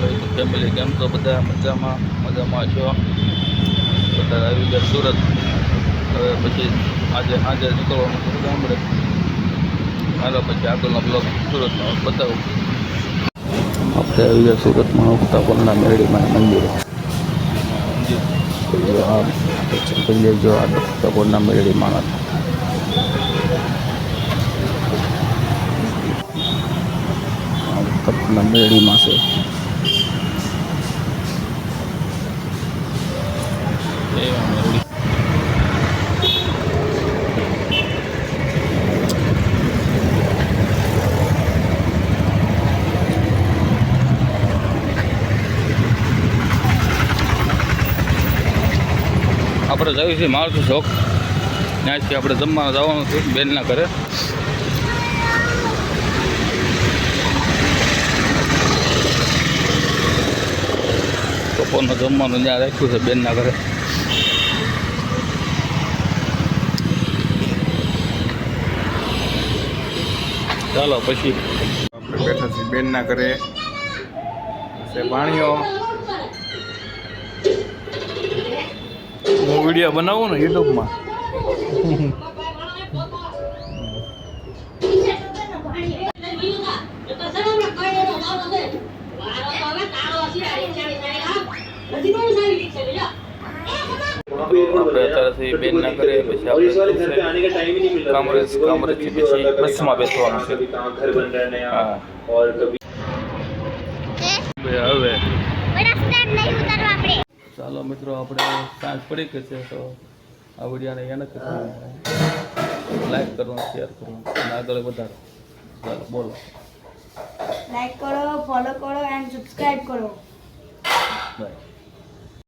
YouTube family કેમ છો બધા? મજામાં છો? બધા આવી ગયા સુરત. હવે પછી આજે સાંજે નીકળવાનું છે ગામડે. હાલો પછી આગળનો બ્લોગ સુરતમાં બતાવું. આપણે આવી ગયા સુરતમાં ઉક્તાપરના મેરડીમાં મંદિરે. જો આ ઉક્તાપરના મેરડીમાં ઉક્તાપરના મેરડીમાં છે. આપણે જઈએ છીએ મારુતિ ચોક. ત્યાંથી આપણે જમવા જવાનું છે બેનના ઘરે. બપોરનું જમવાનું ત્યાં રાખ્યું છે બેનના ઘરે. ચાલો પછી આપણે બેઠા છીએ બેનના ઘરે. પાણીઓ હું વિડીયો બનાવું ને યુટ્યુબમાં. આપણે અત્યારે બેન ના કરે પછી કામરેજથી પછી બસમાં બેસવાનું છે. હવે ચાલો મિત્રો, આપણે સાંજ પડી ગઈ છે તો આ વિડીયોને એને લાઈક કરવાનું, શેર કરવાનું અને આગળ વધારો. ચાલો બોલો. લાઈક કરો, ફોલો કરો એન્ડ સબસ્ક્રાઇબ કરો. બાય.